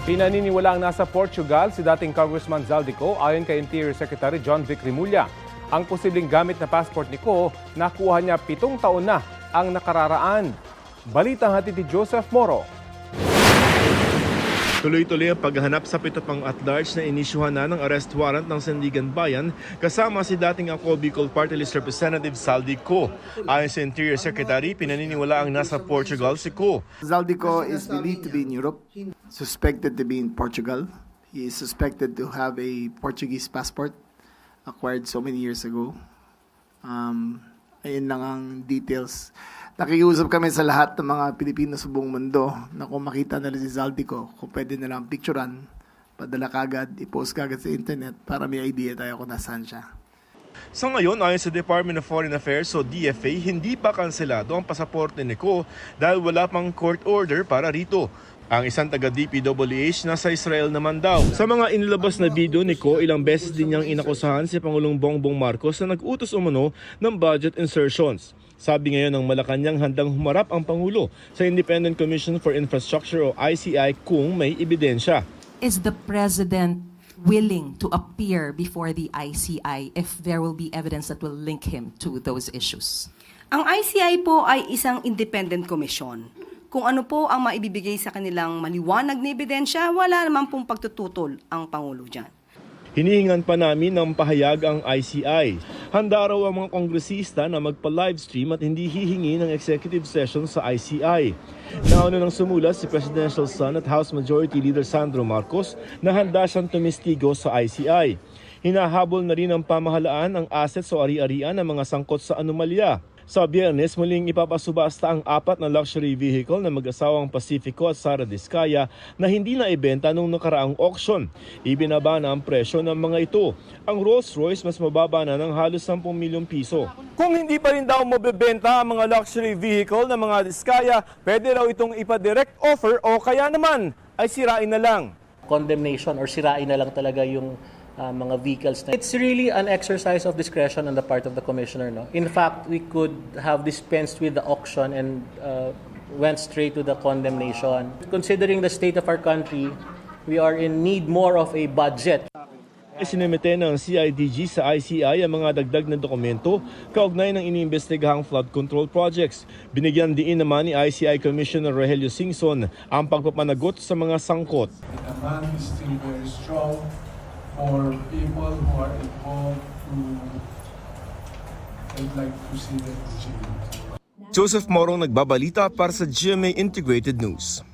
Pinaniniwalaang nasa Portugal si dating Congressman Zaldico ayon kay Interior Secretary John Vic Rimulya. Ang posibleng gamit na passport ni Ko, nakuha niya 7 taon na ang nakararaan. Balitang hatid ni Joseph Moro. Tuloy-tuloy ang paghahanap sa 7 pang at-large na inisyuhan na ng arrest warrant ng Sandigan Bayan kasama si dating Ako Bicol Party List Representative Zaldico. Ayon sa Interior Secretary, pinaniniwalaang nasa Portugal si Ko. Zaldico is believed to be in Europe, suspected to be in Portugal. He is suspected to have a Portuguese passport acquired so many years ago. Ayun lang ang details. Nakiusap kami sa lahat ng mga Pilipino sa buong mundo na kung makita nila si Zaldico, kung pwede nilang picturean, padala kagad, i-post kagad sa internet para may idea tayo kung nasaan siya. Sa ngayon, ayon sa Department of Foreign Affairs o DFA, hindi pa kanselado ang pasaporte ni Ko dahil wala pang court order para rito. Ang isang taga-DPWH nasa Israel naman daw. Sa mga inilabas na video ni Ko, ilang beses din niyang inakusahan si Pangulong Bongbong Marcos na nag-utos umano ng budget insertions. Sabi ngayon ng Malacanang handang humarap ang Pangulo sa Independent Commission for Infrastructure o ICI kung may ebidensya. Is the President willing to appear before the ICI if there will be evidence that will link him to those issues? Ang ICI po ay isang independent commission. Kung ano po ang maibibigay sa kanilang maliwanag na ebidensya, wala naman pong pagtututol ang Pangulo dyan. Hinihingan pa namin ng pahayag ang ICI. Handa raw ang mga kongresista na magpa-livestream at hindi hihingi ng executive session sa ICI. Nauna nang sumulat si Presidential Son at House Majority Leader Sandro Marcos na handa siyang tumistigo sa ICI. Hinahabol na rin ng pamahalaan ang assets o ari-arian ng mga sangkot sa anomalya. Sa Biyernes, muling ipapasubasta ang 4 na luxury vehicle na mag-asawang Pacifico at Sara Diskaya na hindi na ibenta nung nakaraang auction. Ibinaba na ang presyo ng mga ito. Ang Rolls-Royce mas mababa na ng halos 10 milyong piso. Kung hindi pa rin daw mabebenta ang mga luxury vehicle ng mga Diskaya, pwede raw itong ipa-direct offer o kaya naman ay sirain na lang. Condemnation or sirain na lang talaga yung mga vehicles. It's really an exercise of discretion on the part of the commissioner. No? In fact, we could have dispensed with the auction and went straight to the condemnation. Considering the state of our country, we are in need more of a budget. Isinimite ng CIDG sa ICI ang mga dagdag na dokumento kaugnay ng iniimbestigahang flood control projects. Binigyan diin naman ni ICI Commissioner Rogelio Singson ang pagpapanagot sa mga sangkot. The demand is still very strong for people who are involved I'd like to see them achieve. Joseph Morong nagbabalita para sa GMA Integrated News.